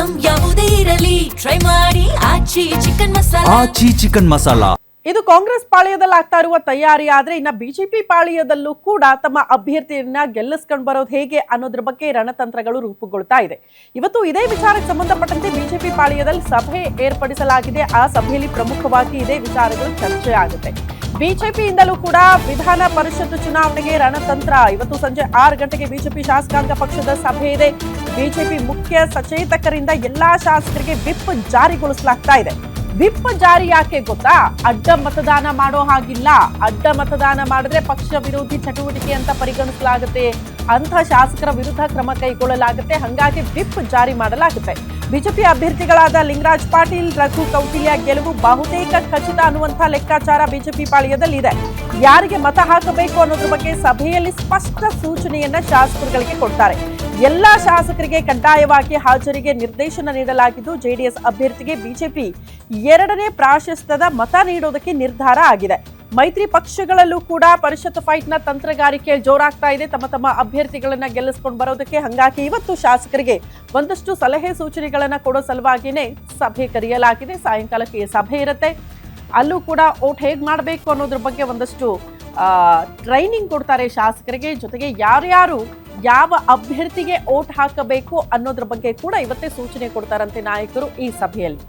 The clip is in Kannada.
ಐಟಂ ಯಾವುದೇ ಇರಲಿ ಟ್ರೈ ಮಾಡಿ ಆಚಿ ಚಿಕನ್ ಮಸಾಲಾ. ಇದು ಕಾಂಗ್ರೆಸ್ ಪಾಳ್ಯದಲ್ಲಿ ಆಗ್ತಾ ಇರುವ ತಯಾರಿ ಆದ್ರೆ ಇನ್ನ ಬಿಜೆಪಿ ಪಾಳ್ಯದಲ್ಲೂ ಕೂಡ ತಮ್ಮ ಅಭ್ಯರ್ಥಿಯನ್ನ ಗೆಲ್ಲಿಸ್ಕೊಂಡು ಬರೋದು ಹೇಗೆ ಅನ್ನೋದ್ರ ಬಗ್ಗೆ ರಣತಂತ್ರಗಳು ರೂಪುಗೊಳ್ತಾ ಇದೆ. ಇವತ್ತು ಇದೇ ವಿಚಾರಕ್ಕೆ ಸಂಬಂಧಪಟ್ಟಂತೆ ಬಿಜೆಪಿ ಪಾಳ್ಯದಲ್ಲಿ ಸಭೆ ಏರ್ಪಡಿಸಲಾಗಿದೆ. ಆ ಸಭೆಯಲ್ಲಿ ಪ್ರಮುಖವಾಗಿ ಇದೇ ವಿಚಾರಗಳು ಚರ್ಚೆ ಆಗುತ್ತೆ. ಬಿಜೆಪಿಯಿಂದಲೂ ಕೂಡ ವಿಧಾನ ಪರಿಷತ್ ಚುನಾವಣೆಗೆ ರಣತಂತ್ರ. ಇವತ್ತು ಸಂಜೆ 6 ಗಂಟೆಗೆ ಬಿಜೆಪಿ ಶಾಸಕಾಂಗ ಪಕ್ಷದ ಸಭೆ ಇದೆ. ಬಿಜೆಪಿ ಮುಖ್ಯ ಸಚೇತಕರಿಂದ ಎಲ್ಲಾ ಶಾಸಕರಿಗೆ ವಿಪ್ ಜಾರಿಗೊಳಿಸಲಾಗ್ತಾ ಇದೆ. ವಿಪ್ ಜಾರಿ ಯಾಕೆ ಗೊತ್ತಾ? ಅಡ್ಡ ಮತದಾನ ಮಾಡೋ ಹಾಗಿಲ್ಲ. ಅಡ್ಡ ಮತದಾನ ಮಾಡಿದ್ರೆ ಪಕ್ಷ ವಿರೋಧಿ ಚಟುವಟಿಕೆ ಅಂತ ಪರಿಗಣಿಸಲಾಗುತ್ತೆ. ಅಂಥ ಶಾಸಕರ ವಿರುದ್ಧ ಕ್ರಮ ಕೈಗೊಳ್ಳಲಾಗುತ್ತೆ. ಹಾಗಾಗಿ ವಿಪ್ ಜಾರಿ ಮಾಡಲಾಗುತ್ತೆ. ಬಿಜೆಪಿ ಅಭ್ಯರ್ಥಿಗಳಾದ ಲಿಂಗರಾಜ್ ಪಾಟೀಲ್, ರಘು ಕೌಟಿಲ್ಯ ಗೆಲುವು ಬಹುತೇಕ ಖಚಿತ ಅನ್ನುವಂಥ ಲೆಕ್ಕಾಚಾರ ಬಿಜೆಪಿ ಪಾಳ್ಯದಲ್ಲಿ ಇದೆ. ಯಾರಿಗೆ ಮತ ಹಾಕಬೇಕು ಅನ್ನೋದ್ರ ಬಗ್ಗೆ ಸಭೆಯಲ್ಲಿ ಸ್ಪಷ್ಟ ಸೂಚನೆಯನ್ನ ಶಾಸಕರುಗಳಿಗೆ ಕೊಡ್ತಾರೆ. ಎಲ್ಲಾ ಶಾಸಕರಿಗೆ ಕಡ್ಡಾಯವಾಗಿ ಹಾಜರಿಗೆ ನಿರ್ದೇಶನ ನೀಡಲಾಗಿದ್ದು, ಜೆಡಿಎಸ್ ಅಭ್ಯರ್ಥಿಗೆ ಬಿಜೆಪಿ 2ನೇ ಪ್ರಾಶಸ್ತ್ಯದ ಮತ ನೀಡೋದಕ್ಕೆ ನಿರ್ಧಾರ ಆಗಿದೆ. ಮೈತ್ರಿ ಪಕ್ಷಗಳಲ್ಲೂ ಕೂಡ ಪರಿಷತ್ ಫೈಟ್ ನ ತಂತ್ರಗಾರಿಕೆ ಜೋರಾಗ್ತಾ ಇದೆ ತಮ್ಮ ತಮ್ಮ ಅಭ್ಯರ್ಥಿಗಳನ್ನ ಗೆಲ್ಲಿಸ್ಕೊಂಡು ಬರೋದಕ್ಕೆ. ಹಂಗಾಗಿ ಇವತ್ತು ಶಾಸಕರಿಗೆ ಒಂದಷ್ಟು ಸಲಹೆ ಸೂಚನೆಗಳನ್ನ ಕೊಡೋ ಸಲುವಾಗಿನೇ ಸಭೆ ಕರೆಯಲಾಗಿದೆ. ಸಾಯಂಕಾಲಕ್ಕೆ ಸಭೆ ಇರುತ್ತೆ. ಅಲ್ಲೂ ಕೂಡ ಓಟ್ ಹೇಗ್ ಮಾಡಬೇಕು ಅನ್ನೋದ್ರ ಬಗ್ಗೆ ಒಂದಷ್ಟು ಟ್ರೈನಿಂಗ್ ಕೊಡ್ತಾರೆ ಶಾಸಕರಿಗೆ. ಜೊತೆಗೆ ಯಾರ್ಯಾರು ಯಾವ ಅಭ್ಯರ್ಥಿಗೆ ಓಟ್ ಹಾಕಬೇಕು ಅನ್ನೋದ್ರ ಬಗ್ಗೆ ಕೂಡ ಇವತ್ತೇ ಸೂಚನೆ ಕೊಡ್ತಾರಂತೆ ನಾಯಕರು ಈ ಸಭೆಯಲ್ಲಿ.